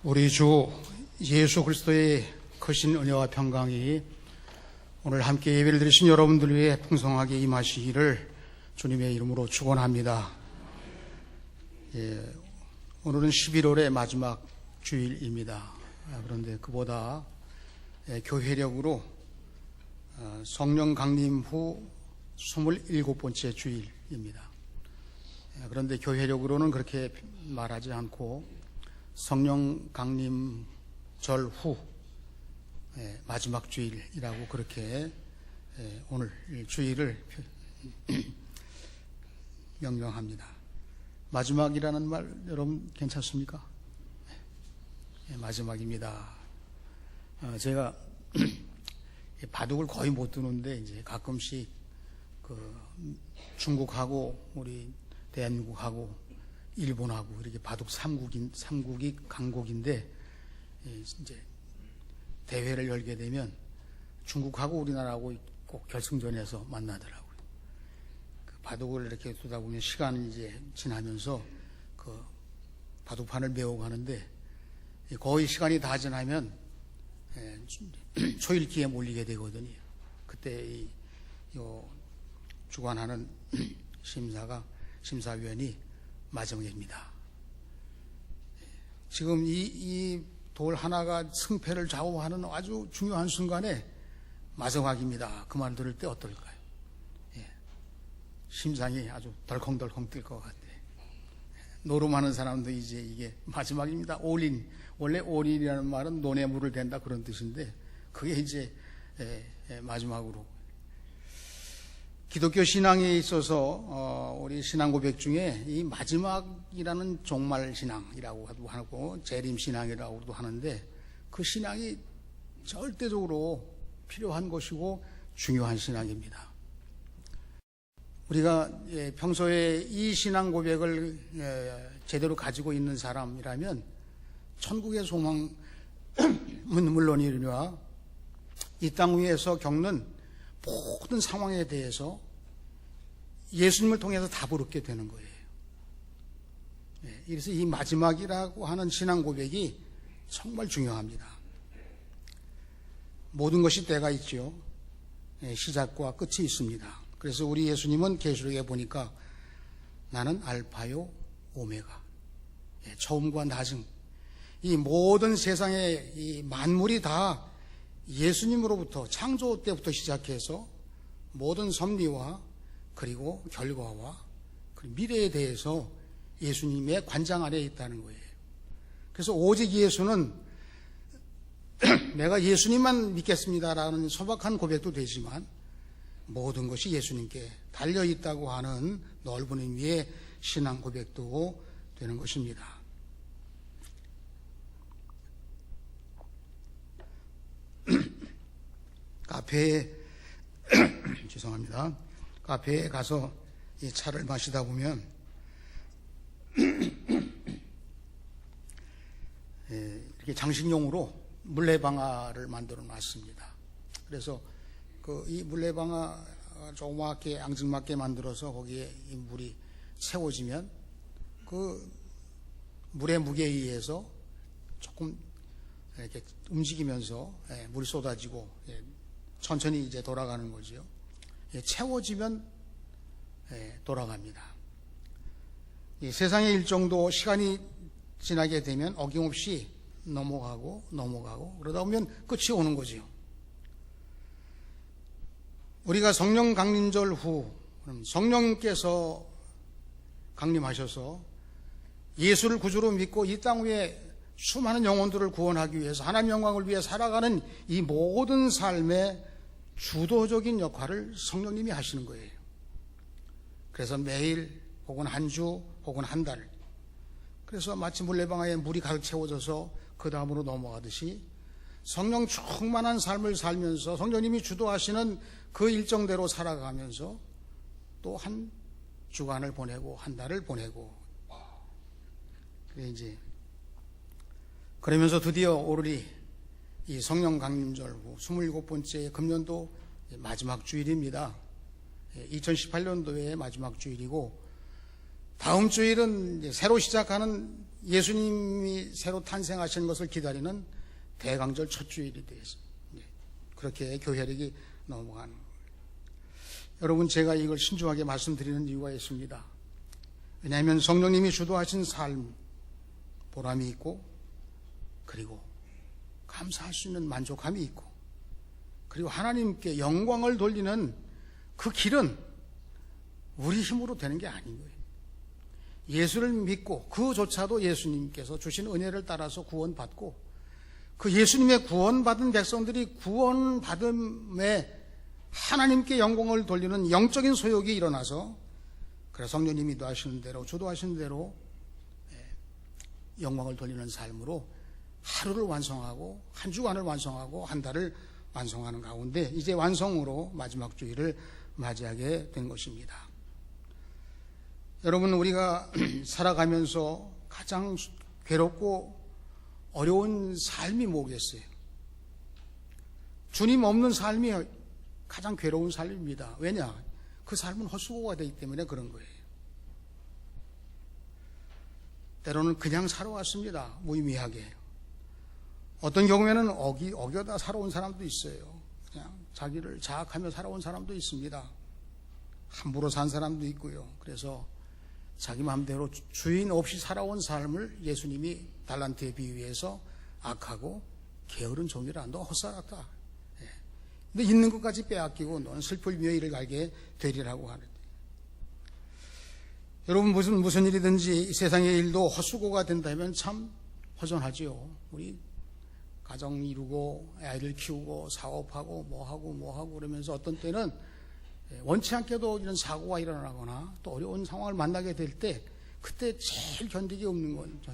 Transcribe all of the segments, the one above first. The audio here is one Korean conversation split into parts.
우리 주 예수 그리스도의 크신 은혜와 평강이 오늘 함께 예배를 드리신 여러분들 위해 풍성하게 임하시기를 주님의 이름으로 축원합니다. 오늘은 11월의 마지막 주일입니다. 그런데 그보다 교회력으로 성령 강림 후 27번째 주일입니다. 그런데 교회력으로는 그렇게 말하지 않고 성령 강림절 후 마지막 주일이라고 그렇게 오늘 주일을 명명합니다. 마지막이라는 말 여러분 괜찮습니까? 마지막입니다. 제가 바둑을 거의 못 두는데 이제 가끔씩 중국하고 우리 대한민국하고 일본하고 이렇게 바둑 삼국이 강국인데 이제 대회를 열게 되면 중국하고 우리나라하고 꼭 결승전에서 만나더라고요. 그 바둑을 이렇게 두다 보면 시간이 이제 지나면서 그 바둑판을 메워가는데 거의 시간이 다 지나면 초읽기에 몰리게 되거든요. 그때 주관하는 심사위원이 마지막입니다. 지금 이 돌 하나가 승패를 좌우하는 아주 중요한 순간에 마지막입니다. 그 말 들을 때 어떨까요? 심장이 아주 덜컹덜컹 뛸 것 같아요. 노름하는 사람도 이제 이게 마지막입니다. 올인. 원래 올인이라는 말은 논에 물을 댄다 그런 뜻인데 그게 이제 마지막으로. 기독교 신앙에 있어서 우리 신앙 고백 중에 이 마지막이라는 종말 신앙이라고 하고 재림 신앙이라고도 하는데 그 신앙이 절대적으로 필요한 것이고 중요한 신앙입니다. 우리가 평소에 이 신앙 고백을 제대로 가지고 있는 사람이라면 천국의 소망은 물론이니와 이 땅 위에서 겪는 모든 상황에 대해서 예수님을 통해서 답을 얻게 되는 거예요. 그래서 이 마지막이라고 하는 신앙 고백이 정말 중요합니다. 모든 것이 때가 있죠. 시작과 끝이 있습니다. 그래서 우리 예수님은 계시록에 보니까 나는 알파요 오메가, 처음과 나중, 이 모든 세상의 이 만물이 다 예수님으로부터 창조 때부터 시작해서 모든 섭리와 그리고 결과와 그리고 미래에 대해서 예수님의 관장 아래에 있다는 거예요. 그래서 오직 예수는 내가 예수님만 믿겠습니다라는 소박한 고백도 되지만 모든 것이 예수님께 달려있다고 하는 넓은 의미의 신앙 고백도 되는 것입니다. 카페에 죄송합니다. 카페에 가서 이 차를 마시다 보면 이렇게 장식용으로 물레방아를 만들어 놨습니다. 그래서 이 물레방아 조그맣게 앙증맞게 만들어서 거기에 이 물이 채워지면 그 물의 무게에 의해서 조금 이렇게 움직이면서 물이 쏟아지고 천천히 이제 돌아가는 거죠. 채워지면 돌아갑니다. 세상의 일정도 시간이 지나게 되면 어김없이 넘어가고 그러다 보면 끝이 오는 거죠. 우리가 성령 강림절 후 성령께서 강림하셔서 예수를 구주로 믿고 이 땅 위에 수많은 영혼들을 구원하기 위해서 하나님 영광을 위해 살아가는 이 모든 삶의 주도적인 역할을 성령님이 하시는 거예요. 그래서 매일 혹은 한 주 혹은 한 달, 그래서 마치 물레방아에 물이 가득 채워져서 그 다음으로 넘어가듯이 성령 충만한 삶을 살면서 성령님이 주도하시는 그 일정대로 살아가면서 또 한 주간을 보내고 한 달을 보내고 그러면서 드디어 오늘이 이 성령 강림절 후 27번째 금년도 마지막 주일입니다. 2018년도의 마지막 주일이고 다음 주일은 이제 새로 시작하는 예수님이 새로 탄생하신 것을 기다리는 대강절 첫 주일이 되었습니다. 그렇게 교회력이 넘어가는 거예요. 여러분, 제가 이걸 신중하게 말씀드리는 이유가 있습니다. 왜냐하면 성령님이 주도하신 삶, 보람이 있고, 그리고 감사할 수 있는 만족함이 있고, 그리고 하나님께 영광을 돌리는 그 길은 우리 힘으로 되는 게 아닌 거예요. 예수를 믿고 그조차도 예수님께서 주신 은혜를 따라서 구원받고, 그 예수님의 구원받은 백성들이 구원받음에 하나님께 영광을 돌리는 영적인 소욕이 일어나서, 그래서 성령님이 인도하시는 대로, 주도하시는 대로 영광을 돌리는 삶으로 하루를 완성하고, 한 주간을 완성하고, 한 달을 완성하는 가운데 이제 완성으로 마지막 주일을 맞이하게 된 것입니다. 여러분, 우리가 살아가면서 가장 괴롭고 어려운 삶이 뭐겠어요? 주님 없는 삶이 가장 괴로운 삶입니다. 왜냐? 그 삶은 헛수고가 되기 때문에 그런 거예요. 때로는 그냥 살아왔습니다. 무의미하게. 어떤 경우에는 어겨다 살아온 사람도 있어요. 그냥 자기를 자학하며 살아온 사람도 있습니다. 함부로 산 사람도 있고요. 그래서 자기 마음대로 주인 없이 살아온 삶을 예수님이 달란트에 비유해서 악하고 게으른 종이라, 너 헛살았다. 근데 있는 것까지 빼앗기고 너는 슬플 위에 이를 갈게 되리라고 하는데, 여러분, 무슨 일이든지 이 세상의 일도 헛수고가 된다면 참 허전하지요. 우리 가정 이루고 아이들 키우고 사업하고 뭐하고 그러면서 어떤 때는 원치 않게도 이런 사고가 일어나거나 또 어려운 상황을 만나게 될 때, 그때 제일 견디기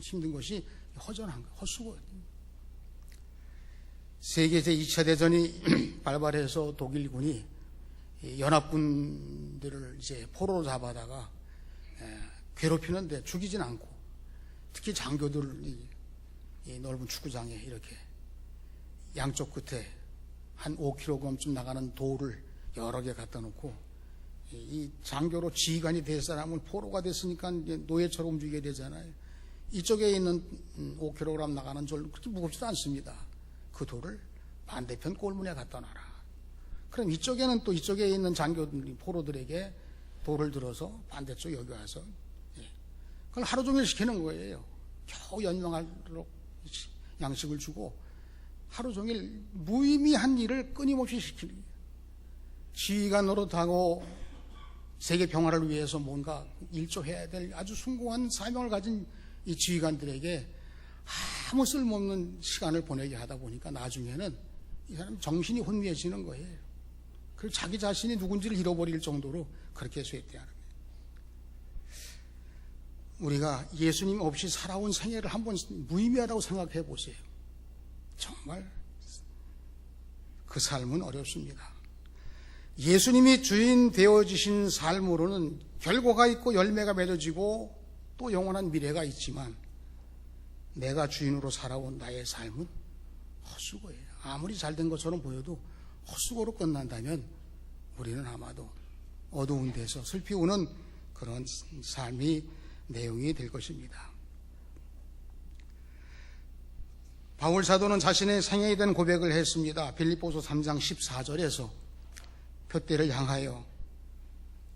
힘든 것이 허전한 거예요. 헛수고예요. 세계 제2차 대전이 발발해서 독일군이 연합군들을 이제 포로로 잡아다가 괴롭히는데 죽이진 않고, 특히 장교들을 이 넓은 축구장에 이렇게 양쪽 끝에 한 5kg쯤 나가는 돌을 여러 개 갖다 놓고, 이 장교로 지휘관이 될 사람은 포로가 됐으니까 이제 노예처럼 움직여야 되잖아요. 이쪽에 있는 5kg 나가는 돌 그렇게 무겁지도 않습니다. 그 돌을 반대편 골문에 갖다 놔라. 그럼 이쪽에는 또 이쪽에 있는 장교들이 포로들에게 돌을 들어서 반대쪽 여기 와서 그걸 하루 종일 시키는 거예요. 겨우 연명하도록 양식을 주고 하루 종일 무의미한 일을 끊임없이 시키는 거예요. 지휘가 노릇하고 세계 평화를 위해서 뭔가 일조해야 될 아주 숭고한 사명을 가진 이 지휘관들에게 아무 쓸모없는 시간을 보내게 하다 보니까 나중에는 이 사람 정신이 혼미해지는 거예요. 그리고 자기 자신이 누군지를 잃어버릴 정도로 그렇게 쇠퇴하는 거예요. 우리가 예수님 없이 살아온 생애를 한번 무의미하다고 생각해 보세요. 정말 그 삶은 어렵습니다. 예수님이 주인 되어지신 삶으로는 결과가 있고 열매가 맺어지고 또 영원한 미래가 있지만, 내가 주인으로 살아온 나의 삶은 헛수고예요. 아무리 잘된 것처럼 보여도 헛수고로 끝난다면 우리는 아마도 어두운 데서 슬피 우는 그런 삶이 내용이 될 것입니다. 바울 사도는 자신의 생애에 대한 고백을 했습니다. 빌립보서 3장 14절에서 표대를 향하여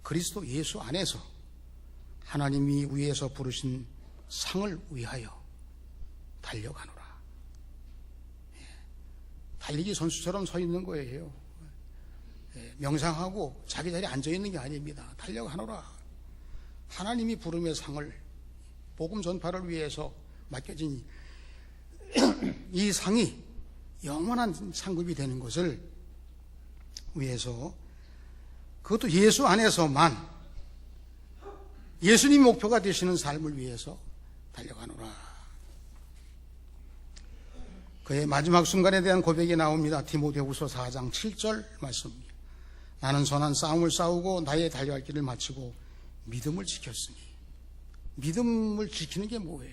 그리스도 예수 안에서 하나님이 위에서 부르신 상을 위하여 달려가노라. 달리기 선수처럼 서 있는 거예요. 명상하고 자기 자리에 앉아 있는 게 아닙니다. 달려가노라. 하나님이 부름의 상을, 복음 전파를 위해서 맡겨진 이 상이 영원한 상급이 되는 것을 위해서, 그것도 예수 안에서만 예수님 목표가 되시는 삶을 위해서 달려가노라. 그의 마지막 순간에 대한 고백이 나옵니다. 디모데후서 4장 7절 말씀입니다. 나는 선한 싸움을 싸우고 나의 달려갈 길을 마치고 믿음을 지켰으니. 믿음을 지키는 게 뭐예요?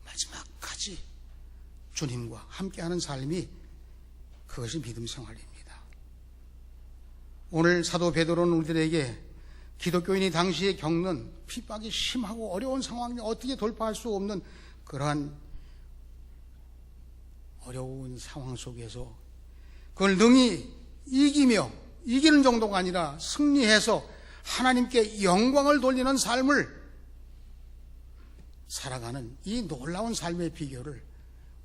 마지막까지 주님과 함께하는 삶이, 그것이 믿음 생활입니다. 오늘 사도 베드로는 우리들에게 기독교인이 당시에 겪는 핍박이 심하고 어려운 상황이 어떻게 돌파할 수 없는 그러한 어려운 상황 속에서 그걸 능히 이기는 정도가 아니라 승리해서 하나님께 영광을 돌리는 삶을 살아가는 이 놀라운 삶의 비결을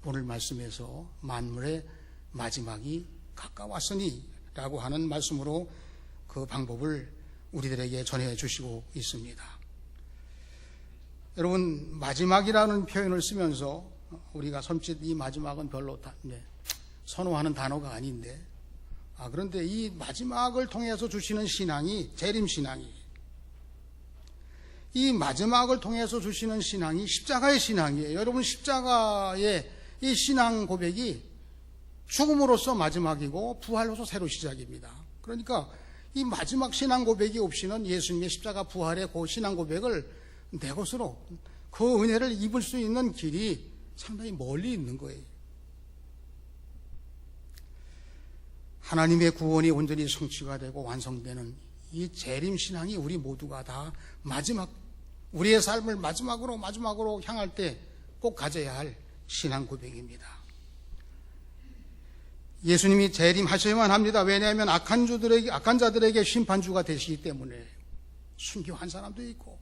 오늘 말씀에서 만물의 마지막이 가까웠으니 라고 하는 말씀으로 그 방법을 우리들에게 전해 주시고 있습니다. 여러분, 마지막이라는 표현을 쓰면서 우리가 섬찟 이 마지막은 별로 선호하는 단어가 아닌데, 그런데 이 마지막을 통해서 주시는 신앙이 재림신앙이에요. 이 마지막을 통해서 주시는 신앙이 십자가의 신앙이에요. 여러분, 십자가의 이 신앙 고백이 죽음으로서 마지막이고 부활로서 새로 시작입니다. 그러니까 이 마지막 신앙 고백이 없이는 예수님의 십자가 부활의 그 신앙 고백을 내 것으로 그 은혜를 입을 수 있는 길이 상당히 멀리 있는 거예요. 하나님의 구원이 온전히 성취가 되고 완성되는 이 재림신앙이 우리 모두가 다 우리의 삶을 마지막으로 향할 때 꼭 가져야 할 신앙 고백입니다. 예수님이 재림하셔야만 합니다. 왜냐하면 악한 자들에게 심판주가 되시기 때문에. 순교한 사람도 있고,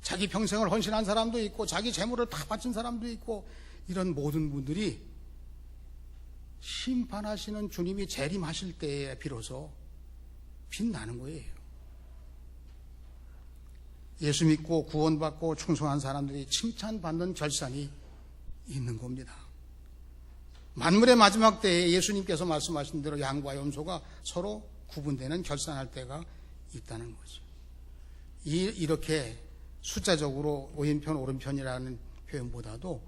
자기 평생을 헌신한 사람도 있고, 자기 재물을 다 바친 사람도 있고, 이런 모든 분들이 심판하시는 주님이 재림하실 때에 비로소 빛나는 거예요. 예수 믿고 구원받고 충성한 사람들이 칭찬받는 결산이 있는 겁니다. 만물의 마지막 때에 예수님께서 말씀하신 대로 양과 염소가 서로 구분되는 결산할 때가 있다는 거죠. 이렇게 숫자적으로 오른편 오른편이라는 표현보다도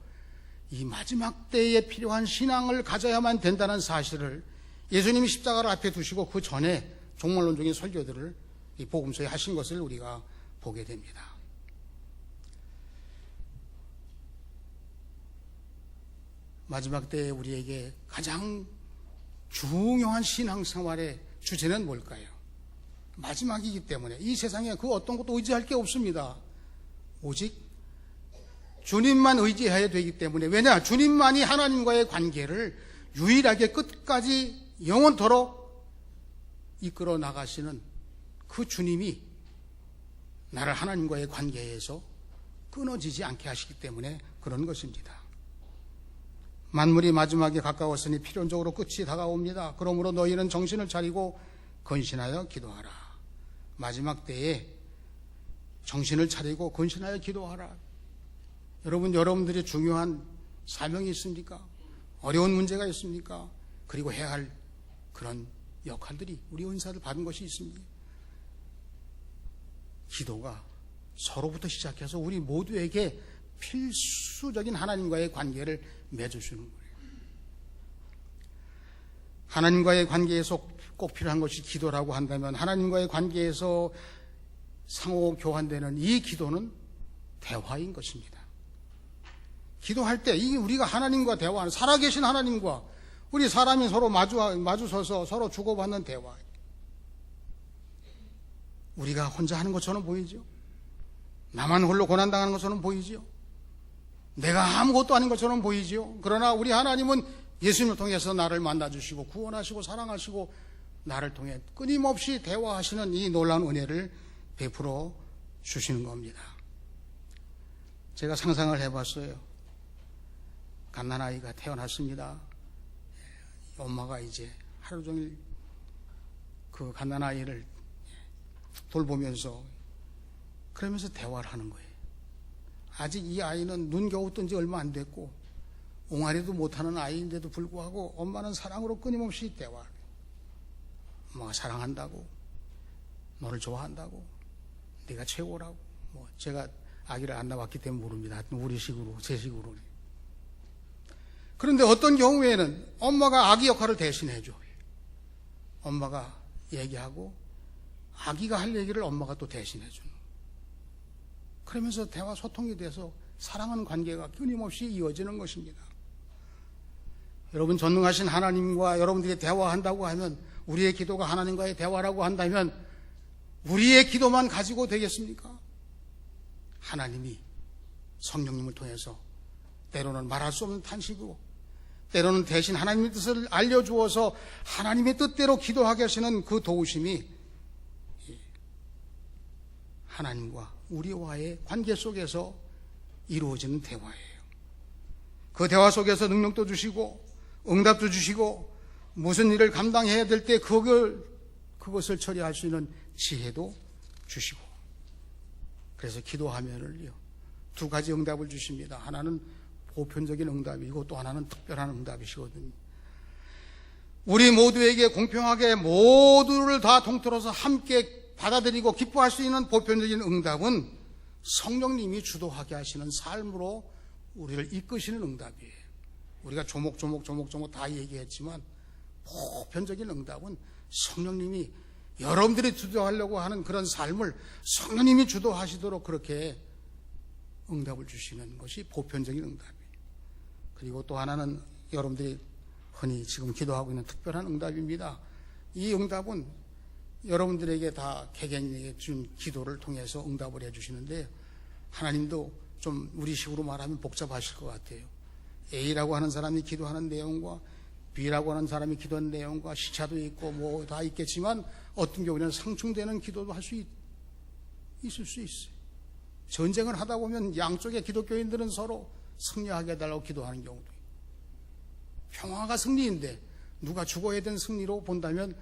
이 마지막 때에 필요한 신앙을 가져야만 된다는 사실을 예수님이 십자가를 앞에 두시고 그 전에 종말론적인 설교들을 이 복음서에 하신 것을 우리가 보게 됩니다. 마지막 때에 우리에게 가장 중요한 신앙생활의 주제는 뭘까요? 마지막이기 때문에 이 세상에 그 어떤 것도 의지할 게 없습니다. 오직 주님만 의지해야 되기 때문에. 왜냐? 주님만이 하나님과의 관계를 유일하게 끝까지 영원토록 이끌어 나가시는 그 주님이 나를 하나님과의 관계에서 끊어지지 않게 하시기 때문에 그런 것입니다. 만물이 마지막에 가까웠으니 필연적으로 끝이 다가옵니다. 그러므로 너희는 정신을 차리고 건신하여 기도하라. 마지막 때에 정신을 차리고 건신하여 기도하라. 여러분들이 중요한 사명이 있습니까? 어려운 문제가 있습니까? 그리고 해야 할 그런 역할들이 우리 은사를 받은 것이 있습니다. 기도가 서로부터 시작해서 우리 모두에게 필수적인 하나님과의 관계를 맺어주는 거예요. 하나님과의 관계에서 꼭 필요한 것이 기도라고 한다면 하나님과의 관계에서 상호 교환되는 이 기도는 대화인 것입니다. 기도할 때 우리가 하나님과 대화하는, 살아계신 하나님과 우리 사람이 서로 마주서서 서로 주고받는 대화. 우리가 혼자 하는 것처럼 보이죠? 나만 홀로 고난당하는 것처럼 보이죠? 내가 아무것도 아닌 것처럼 보이죠? 그러나 우리 하나님은 예수님을 통해서 나를 만나주시고 구원하시고 사랑하시고 나를 통해 끊임없이 대화하시는 이 놀라운 은혜를 베풀어 주시는 겁니다. 제가 상상을 해봤어요. 갓난아이가 태어났습니다. 엄마가 이제 하루 종일 그 갓난아이를 돌보면서 그러면서 대화를 하는 거예요. 아직 이 아이는 눈 겨우 뜬 지 얼마 안 됐고 옹알이도 못하는 아이인데도 불구하고 엄마는 사랑으로 끊임없이 대화를 해요. 엄마가 사랑한다고, 너를 좋아한다고, 네가 최고라고. 제가 아기를 안 낳았기 때문에 모릅니다. 우리 식으로, 제 식으로. 그런데 어떤 경우에는 엄마가 아기 역할을 대신해줘요. 엄마가 얘기하고 아기가 할 얘기를 엄마가 또 대신해주는. 그러면서 대화 소통이 돼서 사랑하는 관계가 끊임없이 이어지는 것입니다. 여러분, 전능하신 하나님과 여러분들이 대화한다고 하면, 우리의 기도가 하나님과의 대화라고 한다면 우리의 기도만 가지고 되겠습니까? 하나님이 성령님을 통해서 때로는 말할 수 없는 탄식으로, 때로는 대신 하나님의 뜻을 알려주어서 하나님의 뜻대로 기도하게 하시는 그 도우심이 하나님과 우리와의 관계 속에서 이루어지는 대화예요. 그 대화 속에서 능력도 주시고 응답도 주시고 무슨 일을 감당해야 될 때 그것을 처리할 수 있는 지혜도 주시고, 그래서 기도하면을요 두 가지 응답을 주십니다. 하나는 보편적인 응답이고 또 하나는 특별한 응답이시거든요. 우리 모두에게 공평하게 모두를 다 통틀어서 함께 받아들이고 기뻐할 수 있는 보편적인 응답은 성령님이 주도하게 하시는 삶으로 우리를 이끄시는 응답이에요. 우리가 조목조목 다 얘기했지만 보편적인 응답은 성령님이 여러분들이 주도하려고 하는 그런 삶을 성령님이 주도하시도록 그렇게 응답을 주시는 것이 보편적인 응답이에요. 그리고 또 하나는 여러분들이 흔히 지금 기도하고 있는 특별한 응답입니다. 이 응답은 여러분들에게 다 개개인에게 준 기도를 통해서 응답을 해주시는데, 하나님도 좀 우리식으로 말하면 복잡하실 것 같아요. A라고 하는 사람이 기도하는 내용과 B라고 하는 사람이 기도하는 내용과 시차도 있고 뭐 다 있겠지만 어떤 경우에는 상충되는 기도도 할 수 있을 수 있어요. 전쟁을 하다 보면 양쪽의 기독교인들은 서로 승리하게 해달라고 기도하는 경우도 있고, 평화가 승리인데 누가 죽어야 되는 승리로 본다면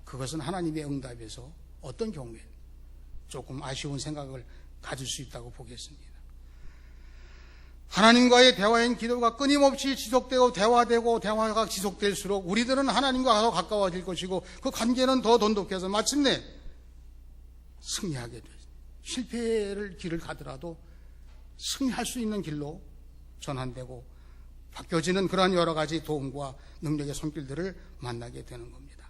그것은 하나님의 응답에서 어떤 경우에 조금 아쉬운 생각을 가질 수 있다고 보겠습니다. 하나님과의 대화인 기도가 끊임없이 지속되고 대화되고 대화가 지속될수록 우리들은 하나님과 더 가까워질 것이고 그 관계는 더 돈독해서 마침내 승리하게 되죠. 실패를 길을 가더라도 승리할 수 있는 길로 전환되고 바뀌어지는 그러한 여러 가지 도움과 능력의 손길들을 만나게 되는 겁니다.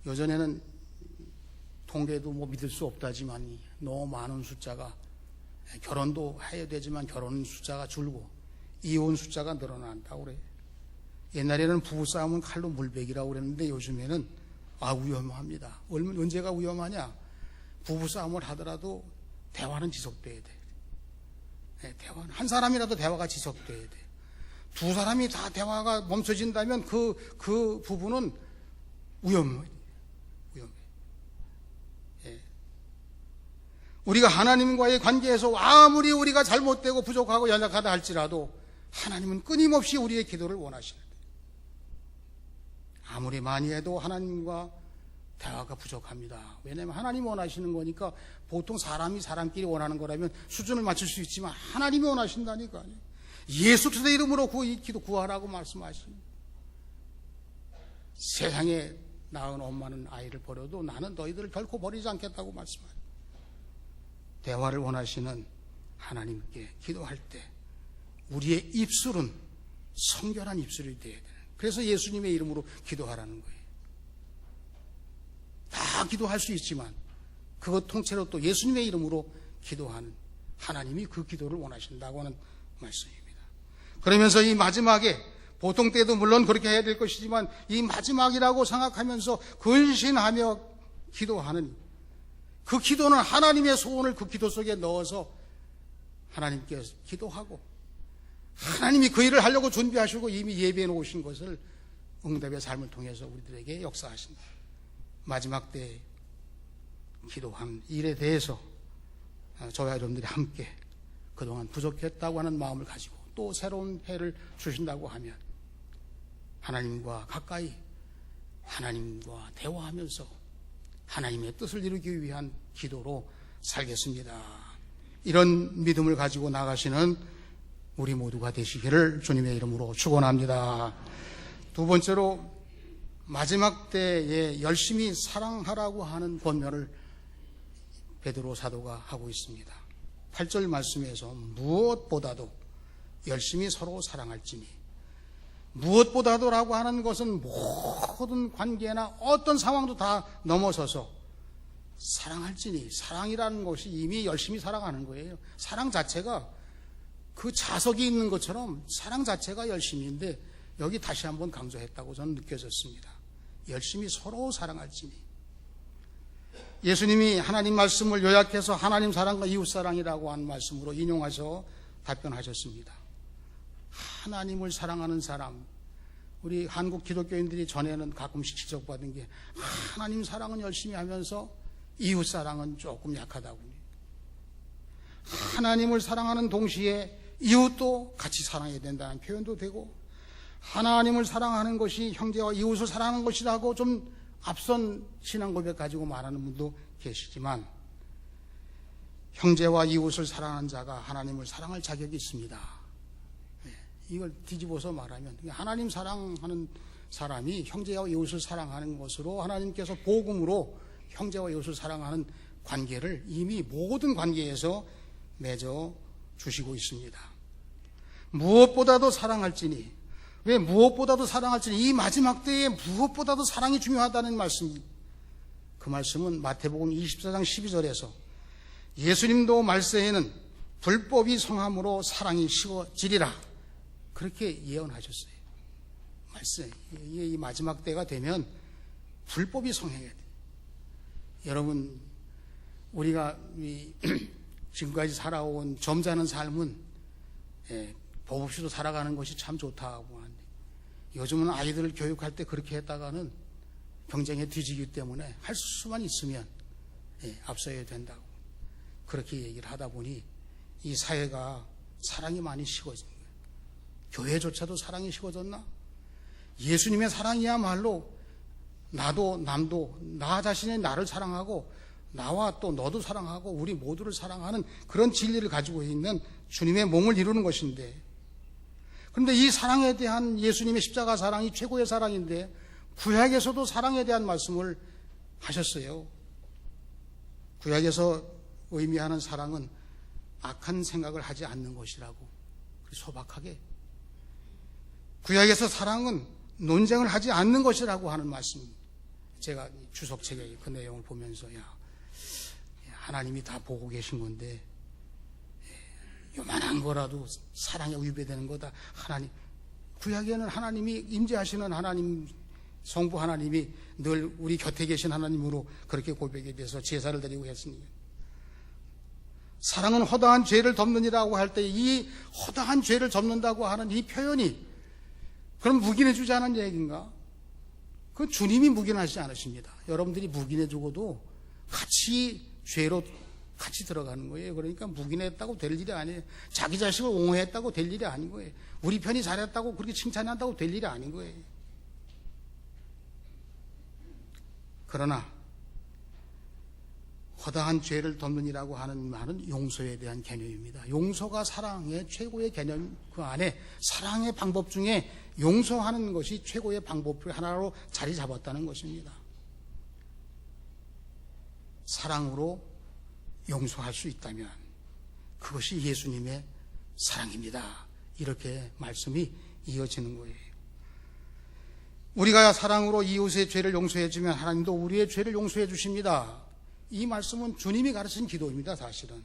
요전에는 통계도 뭐 믿을 수 없다지만 너무 많은 숫자가, 결혼도 해야 되지만 결혼 숫자가 줄고 이혼 숫자가 늘어난다고 그래요. 옛날에는 부부싸움은 칼로 물베기라고 그랬는데 요즘에는 위험합니다. 언제가 위험하냐? 부부싸움을 하더라도 대화는 지속돼야 돼. 대화는 한 사람이라도 대화가 지속돼야 돼. 두 사람이 다 대화가 멈춰진다면 그 부부는 위험해. 우리가 하나님과의 관계에서 아무리 우리가 잘못되고 부족하고 연약하다 할지라도 하나님은 끊임없이 우리의 기도를 원하시는데, 아무리 많이 해도 하나님과 대화가 부족합니다. 왜냐하면 하나님이 원하시는 거니까. 보통 사람이 사람끼리 원하는 거라면 수준을 맞출 수 있지만 하나님이 원하신다니까요. 예수 그리스도의 이름으로 기도 구하라고 말씀하십니다. 세상에 낳은 엄마는 아이를 버려도 나는 너희들을 결코 버리지 않겠다고 말씀하십니다. 대화를 원하시는 하나님께 기도할 때 우리의 입술은 성결한 입술이 되어야 돼요. 그래서 예수님의 이름으로 기도하라는 거예요. 다 기도할 수 있지만 그것 통째로 또 예수님의 이름으로 기도하는 하나님이 그 기도를 원하신다고 하는 말씀입니다. 그러면서 이 마지막에, 보통 때도 물론 그렇게 해야 될 것이지만 이 마지막이라고 생각하면서 근신하며 기도하는 그 기도는 하나님의 소원을 그 기도 속에 넣어서 하나님께 기도하고 하나님이 그 일을 하려고 준비하시고 이미 예비해 놓으신 것을 응답의 삶을 통해서 우리들에게 역사하신다. 마지막 때 기도한 일에 대해서 저와 여러분들이 함께 그동안 부족했다고 하는 마음을 가지고 또 새로운 해를 주신다고 하면 하나님과 가까이, 하나님과 대화하면서 하나님의 뜻을 이루기 위한 기도로 살겠습니다. 이런 믿음을 가지고 나가시는 우리 모두가 되시기를 주님의 이름으로 축원합니다. 두 번째로, 마지막 때에 열심히 사랑하라고 하는 권면을 베드로 사도가 하고 있습니다. 8절 말씀에서 무엇보다도 열심히 서로 사랑할지니, 무엇보다도라고 하는 것은 모든 관계나 어떤 상황도 다 넘어서서 사랑할지니, 사랑이라는 것이 이미 열심히 사랑하는 거예요. 사랑 자체가 그 자석이 있는 것처럼 사랑 자체가 열심인데 여기 다시 한번 강조했다고 저는 느껴졌습니다. 열심히 서로 사랑할지니. 예수님이 하나님 말씀을 요약해서 하나님 사랑과 이웃 사랑이라고 하는 말씀으로 인용하셔 답변하셨습니다. 하나님을 사랑하는 사람, 우리 한국 기독교인들이 전에는 가끔씩 지적받은 게 하나님 사랑은 열심히 하면서 이웃 사랑은 조금 약하다고. 하나님을 사랑하는 동시에 이웃도 같이 사랑해야 된다는 표현도 되고, 하나님을 사랑하는 것이 형제와 이웃을 사랑하는 것이라고 좀 앞선 신앙 고백 가지고 말하는 분도 계시지만, 형제와 이웃을 사랑하는 자가 하나님을 사랑할 자격이 있습니다. 이걸 뒤집어서 말하면 하나님 사랑하는 사람이 형제와 이웃을 사랑하는 것으로 하나님께서 복음으로 형제와 이웃을 사랑하는 관계를 이미 모든 관계에서 맺어 주시고 있습니다. 무엇보다도 사랑할지니, 왜 무엇보다도 사랑할지니, 이 마지막 때에 무엇보다도 사랑이 중요하다는 말씀, 그 말씀은 마태복음 24장 12절에서 예수님도 말세에는 불법이 성함으로 사랑이 식어지리라 그렇게 예언하셨어요. 말세, 이 마지막 때가 되면 불법이 성행해야 돼요. 여러분, 우리가 지금까지 살아온 점잖은 삶은 법 없이도 살아가는 것이 참 좋다고 하는데, 요즘은 아이들을 교육할 때 그렇게 했다가는 경쟁에 뒤지기 때문에 할 수만 있으면 앞서야 된다고 그렇게 얘기를 하다 보니 이 사회가 사랑이 많이 식어진 거예요. 교회조차도 사랑이 식어졌나? 예수님의 사랑이야말로 나도 남도 나 자신의 나를 사랑하고 나와 또 너도 사랑하고 우리 모두를 사랑하는 그런 진리를 가지고 있는 주님의 몸을 이루는 것인데, 그런데 이 사랑에 대한 예수님의 십자가 사랑이 최고의 사랑인데 구약에서도 사랑에 대한 말씀을 하셨어요. 구약에서 의미하는 사랑은 악한 생각을 하지 않는 것이라고 소박하게, 구약에서 사랑은 논쟁을 하지 않는 것이라고 하는 말씀입니다. 제가 주석책에 그 내용을 보면서 하나님이 다 보고 계신 건데 요만한 거라도 사랑에 위배되는 거다. 하나님, 구약에는 하나님이 임재하시는 하나님, 성부 하나님이 늘 우리 곁에 계신 하나님으로 그렇게 고백에 대해서 제사를 드리고 했으니, 사랑은 허다한 죄를 덮느니라고 할 때 이 허다한 죄를 덮는다고 하는 이 표현이 그럼 묵인해 주지 않은 얘기인가? 그건 주님이 묵인하지 않으십니다. 여러분들이 묵인해 주고도 같이 죄로 같이 들어가는 거예요. 그러니까 묵인했다고 될 일이 아니에요. 자기 자식을 옹호했다고 될 일이 아닌 거예요. 우리 편이 잘했다고 그렇게 칭찬한다고 될 일이 아닌 거예요. 그러나 허다한 죄를 덮느니라고 하는 말은 용서에 대한 개념입니다. 용서가 사랑의 최고의 개념, 그 안에 사랑의 방법 중에 용서하는 것이 최고의 방법 중 하나로 자리 잡았다는 것입니다. 사랑으로 용서할 수 있다면 그것이 예수님의 사랑입니다. 이렇게 말씀이 이어지는 거예요. 우리가 사랑으로 이웃의 죄를 용서해 주면 하나님도 우리의 죄를 용서해 주십니다. 이 말씀은 주님이 가르친 기도입니다. 사실은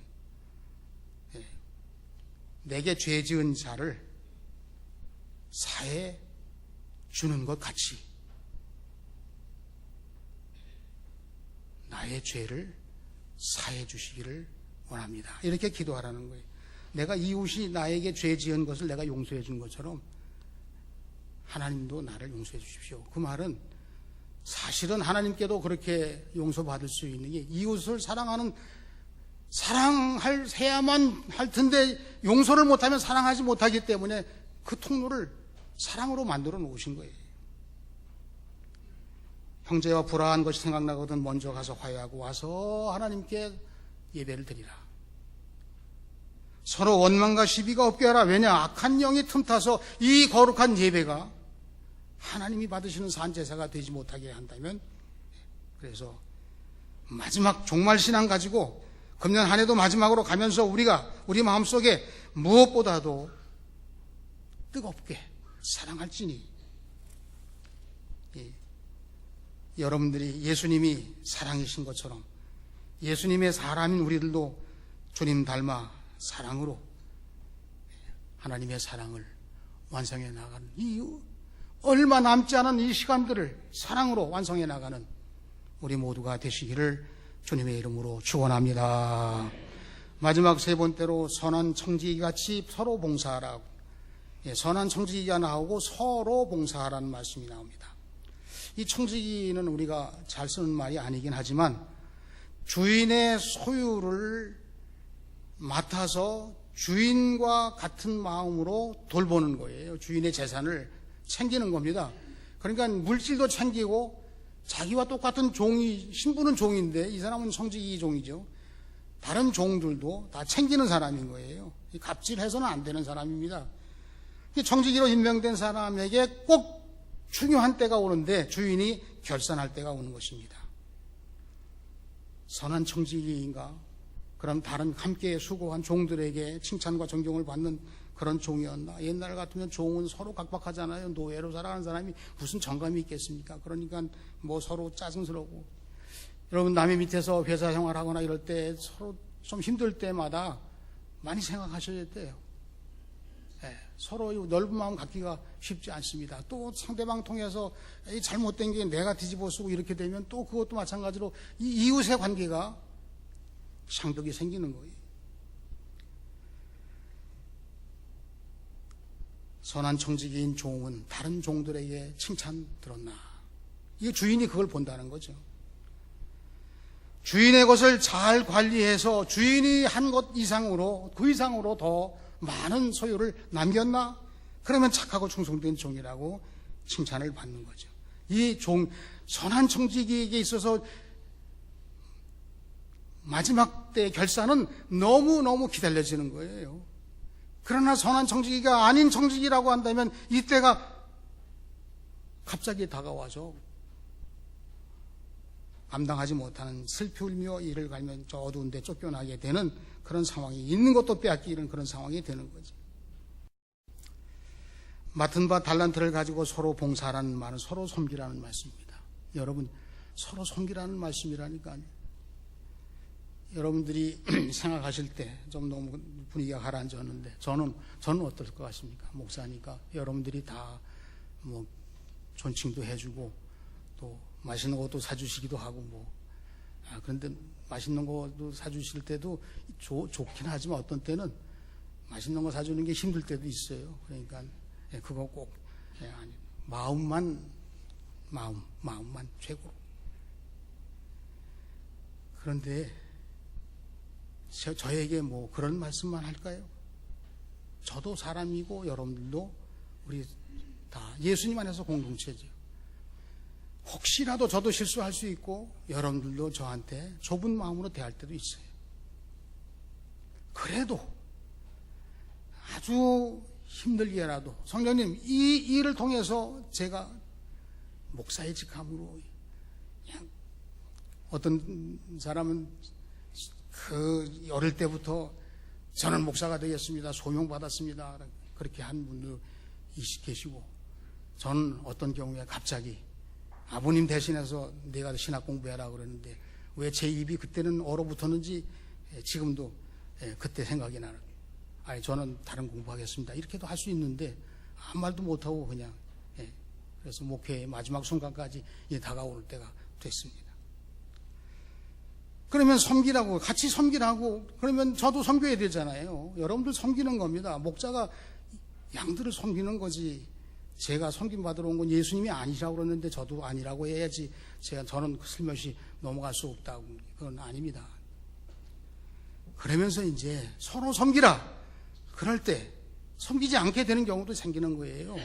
내게 죄 지은 자를 사해 주는 것 같이 나의 죄를 사해 주시기를 원합니다. 이렇게 기도하라는 거예요. 내가 이웃이 나에게 죄 지은 것을 내가 용서해 준 것처럼 하나님도 나를 용서해 주십시오. 그 말은 사실은 하나님께도 그렇게 용서받을 수 있는 게, 이웃을 사랑해야만 할 텐데 용서를 못하면 사랑하지 못하기 때문에 그 통로를 사랑으로 만들어 놓으신 거예요. 형제와 불화한 것이 생각나거든 먼저 가서 화해하고 와서 하나님께 예배를 드리라. 서로 원망과 시비가 없게 하라. 왜냐? 악한 영이 틈타서 이 거룩한 예배가 하나님이 받으시는 산제사가 되지 못하게 한다면, 그래서 마지막 종말신앙 가지고 금년 한 해도 마지막으로 가면서 우리가 우리 마음속에 무엇보다도 뜨겁게 사랑할지니, 여러분들이 예수님이 사랑이신 것처럼 예수님의 사람인 우리들도 주님 닮아 사랑으로 하나님의 사랑을 완성해 나가는, 이 얼마 남지 않은 이 시간들을 사랑으로 완성해 나가는 우리 모두가 되시기를 주님의 이름으로 축원합니다. 마지막 세 번째로 선한 청지기같이 서로 봉사하라고. 선한 청지기가 나오고 서로 봉사하라는 말씀이 나옵니다. 이 청지기는 우리가 잘 쓰는 말이 아니긴 하지만 주인의 소유를 맡아서 주인과 같은 마음으로 돌보는 거예요. 주인의 재산을 챙기는 겁니다. 그러니까 물질도 챙기고 자기와 똑같은 종이, 신부는 종인데 이 사람은 청지기 종이죠. 다른 종들도 다 챙기는 사람인 거예요. 갑질해서는 안 되는 사람입니다. 청지기로 임명된 사람에게 꼭 중요한 때가 오는데 주인이 결산할 때가 오는 것입니다. 선한 청지기인가? 그럼 다른 함께 수고한 종들에게 칭찬과 존경을 받는 그런 종이었나? 옛날 같으면 종은 서로 각박하잖아요. 노예로 살아가는 사람이 무슨 정감이 있겠습니까? 그러니까 뭐 서로 짜증스러워. 여러분 남의 밑에서 회사 생활하거나 이럴 때 서로 좀 힘들 때마다 많이 생각하셔야 돼요. 서로 넓은 마음 갖기가 쉽지 않습니다. 또 상대방 통해서 잘못된 게 내가 뒤집어 쓰고 이렇게 되면 또 그것도 마찬가지로 이 이웃의 관계가 장벽이 생기는 거예요. 선한 청지기인 종은 다른 종들에게 칭찬 들었나? 이 주인이 그걸 본다는 거죠. 주인의 것을 잘 관리해서 주인이 한 것 이상으로 그 이상으로 더 많은 소유를 남겼나? 그러면 착하고 충성된 종이라고 칭찬을 받는 거죠. 이 종, 선한 청지기에게 있어서 마지막 때 결산은 너무너무 기다려지는 거예요. 그러나 선한 청지기가 아닌 청지기라고 한다면 이때가 갑자기 다가와서 감당하지 못하는 슬피 울며 이를 갈면 저 어두운 데 쫓겨나게 되는 그런 상황이, 있는 것도 빼앗기는 그런 상황이 되는 거죠. 맡은 바 달란트를 가지고 서로 봉사하라는 말은 서로 섬기라는 말씀입니다. 여러분, 서로 섬기라는 말씀이라니까요. 여러분들이 생각하실 때 좀 너무 분위기가 가라앉았는데 저는 어떨 것 같습니까? 목사니까 여러분들이 다 뭐 존칭도 해주고 또 맛있는 것도 사주시기도 하고 그런데 맛있는 것도 사주실 때도 좋긴 하지만 어떤 때는 맛있는 거 사주는 게 힘들 때도 있어요. 그러니까 그거 꼭 마음만 최고. 그런데 저에게 뭐 그런 말씀만 할까요? 저도 사람이고 여러분들도 우리 다 예수님 안에서 공동체죠. 혹시라도 저도 실수할 수 있고 여러분들도 저한테 좁은 마음으로 대할 때도 있어요. 그래도 아주 힘들게라도 성령님 이 일을 통해서 제가 목사의 직함으로, 그냥 어떤 사람은 그 어릴 때부터 저는 목사가 되겠습니다, 소명받았습니다, 그렇게 한 분도 계시고, 저는 어떤 경우에 갑자기 아버님 대신해서 내가 신학 공부해라 그러는데 왜 제 입이 그때는 얼어붙었는지 지금도 그때 생각이 나는. 아니 저는 다른 공부하겠습니다 이렇게도 할 수 있는데 아무 말도 못하고 그냥 그래서 목회의 마지막 순간까지 다가올 때가 됐습니다. 그러면 섬기라고, 같이 섬기라고, 그러면 저도 섬겨야 되잖아요. 여러분들 섬기는 겁니다. 목자가 양들을 섬기는 거지. 제가 섬김받으러 온 건 예수님이 아니라고 그러는데 저도 아니라고 해야지 저는 슬며시 넘어갈 수 없다고. 그건 아닙니다. 그러면서 이제 서로 섬기라. 그럴 때 섬기지 않게 되는 경우도 생기는 거예요.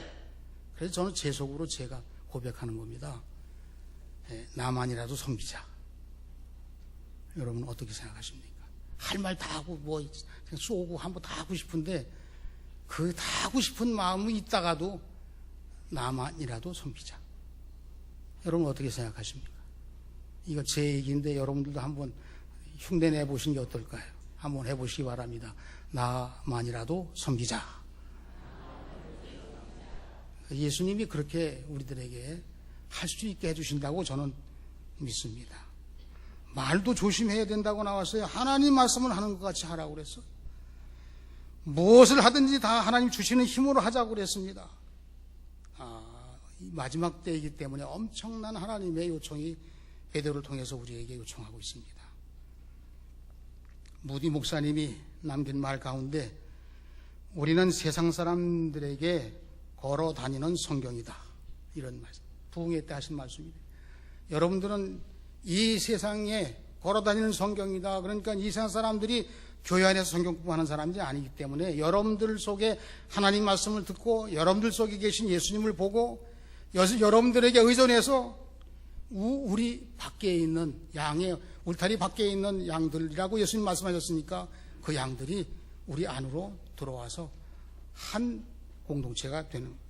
그래서 저는 제 속으로 제가 고백하는 겁니다. 나만이라도 섬기자. 여러분 어떻게 생각하십니까? 할 말 다 하고 그냥 쏘고 한번 다 하고 싶은데 그 다 하고 싶은 마음이 있다가도 나만이라도 섬기자. 여러분 어떻게 생각하십니까? 이거 제 얘기인데 여러분들도 한번 흉내 내보시는 게 어떨까요? 한번 해보시기 바랍니다. 나만이라도 섬기자. 예수님이 그렇게 우리들에게 할 수 있게 해주신다고 저는 믿습니다. 말도 조심해야 된다고 나왔어요. 하나님 말씀을 하는 것 같이 하라고 그랬어요. 무엇을 하든지 다 하나님 주시는 힘으로 하자고 그랬습니다. 이 마지막 때이기 때문에 엄청난 하나님의 요청이 베드로를 통해서 우리에게 요청하고 있습니다. 무디 목사님이 남긴 말 가운데 우리는 세상 사람들에게 걸어 다니는 성경이다, 이런 말씀, 부흥회 때 하신 말씀입니다. 여러분들은 이 세상에 걸어 다니는 성경이다. 그러니까 이 세상 사람들이 교회 안에서 성경 공부하는 사람들이 아니기 때문에 여러분들 속에 하나님 말씀을 듣고 여러분들 속에 계신 예수님을 보고 여러분들에게 의존해서 우리 밖에 있는 양의 울타리 밖에 있는 양들이라고 예수님 말씀하셨으니까 그 양들이 우리 안으로 들어와서 한 공동체가 되는 거예요.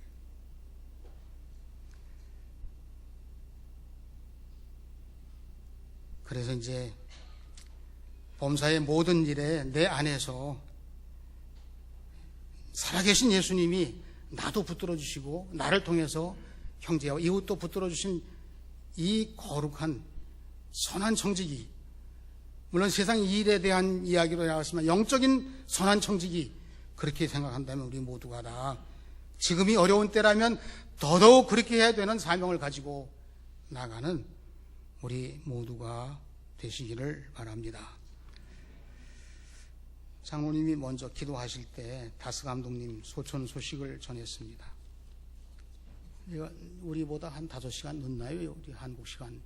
그래서 이제 범사의 모든 일에 내 안에서 살아계신 예수님이 나도 붙들어 주시고 나를 통해서 형제와 이웃도 붙들어 주신 이 거룩한 선한 청지기, 물론 세상 일에 대한 이야기로 나왔지만 영적인 선한 청지기, 그렇게 생각한다면 우리 모두가 다 지금이 어려운 때라면 더더욱 그렇게 해야 되는 사명을 가지고 나가는 우리 모두가 되시기를 바랍니다. 장로님이 먼저 기도하실 때 다스 감독님 소천 소식을 전했습니다. 우리보다 한 5시간 늦나요? 우리 한국 시간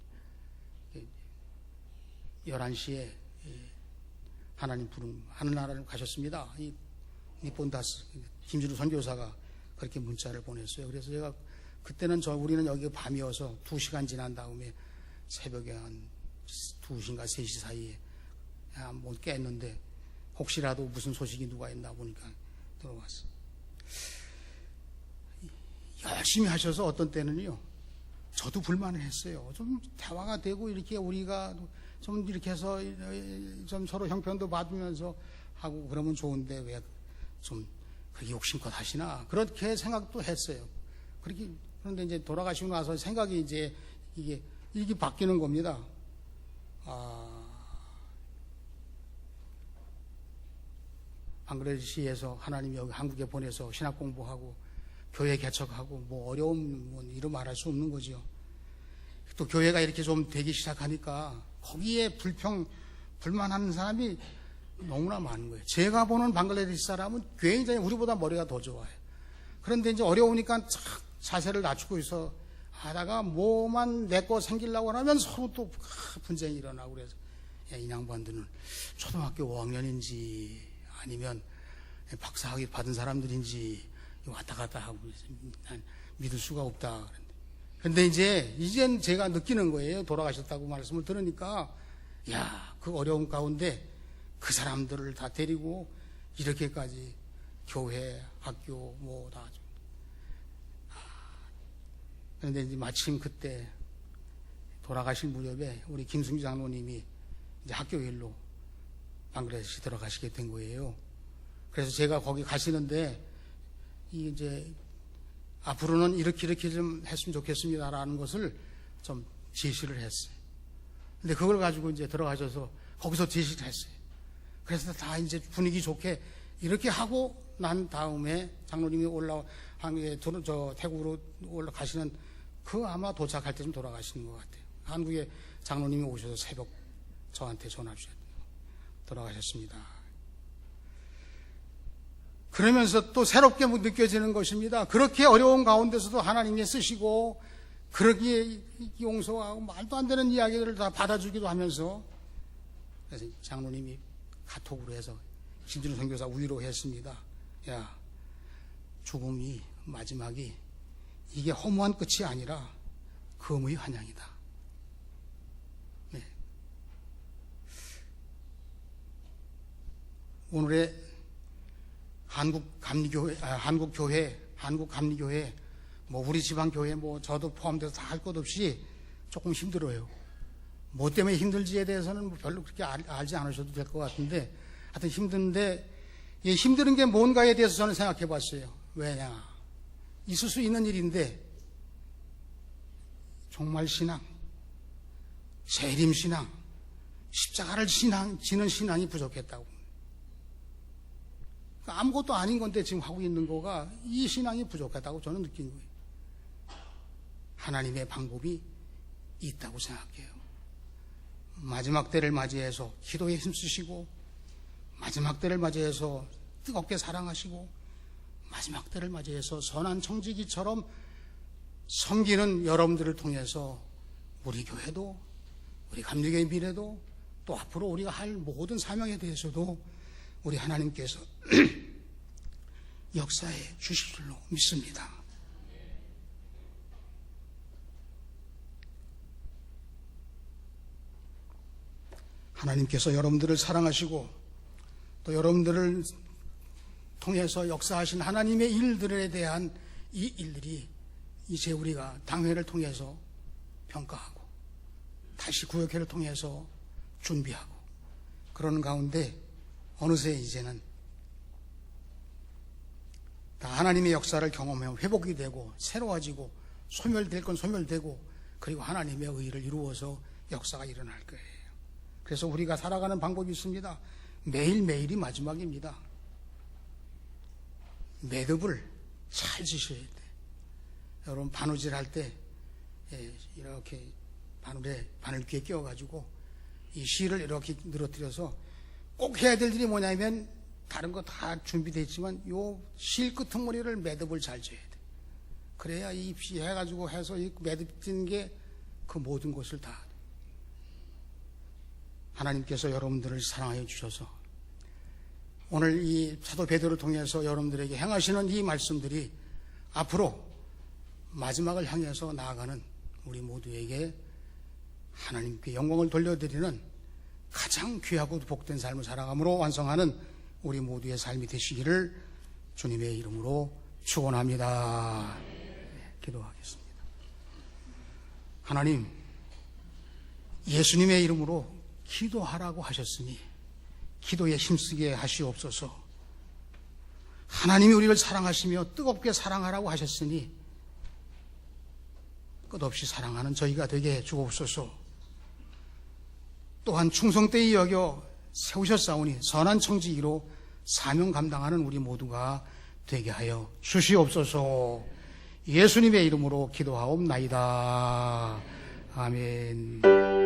11시에 하나님 부름 하늘나라를 가셨습니다. 이 니폰 다스 김준우 선교사가 그렇게 문자를 보냈어요. 그래서 제가 그때는 우리는 여기 밤이어서 2시간 지난 다음에 새벽에 한 2시인가 3시 사이에 못 깼는데 혹시라도 무슨 소식이 누가 있나 보니까 들어왔어. 열심히 하셔서 어떤 때는요, 저도 불만을 했어요. 좀 대화가 되고 이렇게 우리가 좀 이렇게 해서 좀 서로 형편도 받으면서 하고 그러면 좋은데 왜 좀 그렇게 욕심껏 하시나, 그렇게 생각도 했어요. 그런데 이제 돌아가시고 나서 생각이 이제 이게 바뀌는 겁니다. 방글라데시에서 하나님이 여기 한국에 보내서 신학 공부하고 교회 개척하고 뭐 어려움 이런 말할 수 없는 거죠. 또 교회가 이렇게 좀 되기 시작하니까 거기에 불만하는 사람이 너무나 많은 거예요. 제가 보는 방글라데시 사람은 굉장히 우리보다 머리가 더 좋아요. 그런데 이제 어려우니까 자세를 낮추고 있어 하다가 뭐만 내 거 생기려고 하면 서로 또 분쟁이 일어나고, 그래서 이 양반들은 초등학교 5학년인지 아니면 박사학위 받은 사람들인지 왔다 갔다 하고 난 믿을 수가 없다. 그런데 이젠 제가 느끼는 거예요. 돌아가셨다고 말씀을 들으니까, 그 어려움 가운데 그 사람들을 다 데리고 이렇게까지 교회, 학교 뭐 다. 그런데 이제 마침 그때 돌아가실 무렵에 우리 김승주 장로님이 이제 학교 일로 방글라데시 들어가시게 된 거예요. 그래서 제가 거기 가시는데 이제 앞으로는 이렇게 좀 했으면 좋겠습니다라는 것을 좀 제시를 했어요. 근데 그걸 가지고 이제 들어가셔서 거기서 제시를 했어요. 그래서 다 이제 분위기 좋게 이렇게 하고 난 다음에 장로님이 한국에 태국으로 올라가시는 아마 도착할 때쯤 돌아가시는 것 같아요. 한국에 장로님이 오셔서 새벽 저한테 전화 주셨어요. 돌아가셨습니다. 그러면서 또 새롭게 느껴지는 것입니다. 그렇게 어려운 가운데서도 하나님이 쓰시고 그러기에 용서하고 말도 안 되는 이야기들을 다 받아주기도 하면서, 그래서 장로님이 카톡으로 해서 김준우 선교사 위로했습니다. 죽음이 마지막이 이게 허무한 끝이 아니라 금의 환영이다. 네. 오늘의 한국감리교회, 뭐 우리 지방교회, 뭐 저도 포함돼서 다 할 것 없이 조금 힘들어요. 뭐 때문에 힘들지에 대해서는 별로 그렇게 알지 않으셔도 될 것 같은데, 하여튼 힘든데, 이 힘든 게 뭔가에 대해서 저는 생각해 봤어요. 왜냐? 있을 수 있는 일인데, 종말 신앙, 재림 신앙, 십자가를 지는 신앙이 부족했다고. 아무것도 아닌 건데 지금 하고 있는 거가 이 신앙이 부족하다고 저는 느낀 거예요. 하나님의 방법이 있다고 생각해요. 마지막 때를 맞이해서 기도에 힘쓰시고 마지막 때를 맞이해서 뜨겁게 사랑하시고 마지막 때를 맞이해서 선한 청지기처럼 섬기는 여러분들을 통해서 우리 교회도 우리 감리교의 미래도 또 앞으로 우리가 할 모든 사명에 대해서도 우리 하나님께서 역사해 주실 줄로 믿습니다. 하나님께서 여러분들을 사랑하시고 또 여러분들을 통해서 역사하신 하나님의 일들에 대한 이 일들이 이제 우리가 당회를 통해서 평가하고 다시 구역회를 통해서 준비하고 그러는 가운데 어느새 이제는 다 하나님의 역사를 경험하며 회복이 되고 새로워지고 소멸될 건 소멸되고 그리고 하나님의 의의를 이루어서 역사가 일어날 거예요. 그래서 우리가 살아가는 방법이 있습니다. 매일매일이 마지막입니다. 매듭을 잘 지셔야 돼. 여러분 바느질 할 때 이렇게 바늘에 바늘귀에 끼워가지고 이 실을 이렇게 늘어뜨려서 꼭 해야 될 일이 뭐냐면 다른 거 다 준비되어 있지만 요 실 끄트머리를 매듭을 잘 져야 돼. 그래야 이 해가지고 해서 이 매듭 진 게 그 모든 것을 다 하나님께서 여러분들을 사랑하여 주셔서 오늘 이 사도 베드로를 통해서 여러분들에게 행하시는 이 말씀들이 앞으로 마지막을 향해서 나아가는 우리 모두에게 하나님께 영광을 돌려드리는 가장 귀하고 복된 삶을 살아감으로 완성하는 우리 모두의 삶이 되시기를 주님의 이름으로 축원합니다. 기도하겠습니다. 하나님, 예수님의 이름으로 기도하라고 하셨으니 기도에 힘쓰게 하시옵소서. 하나님이 우리를 사랑하시며 뜨겁게 사랑하라고 하셨으니 끝없이 사랑하는 저희가 되게 해 주옵소서. 또한 충성되이 여겨 세우셨사오니 선한 청지기로 사명 감당하는 우리 모두가 되게 하여 주시옵소서. 예수님의 이름으로 기도하옵나이다. 아멘.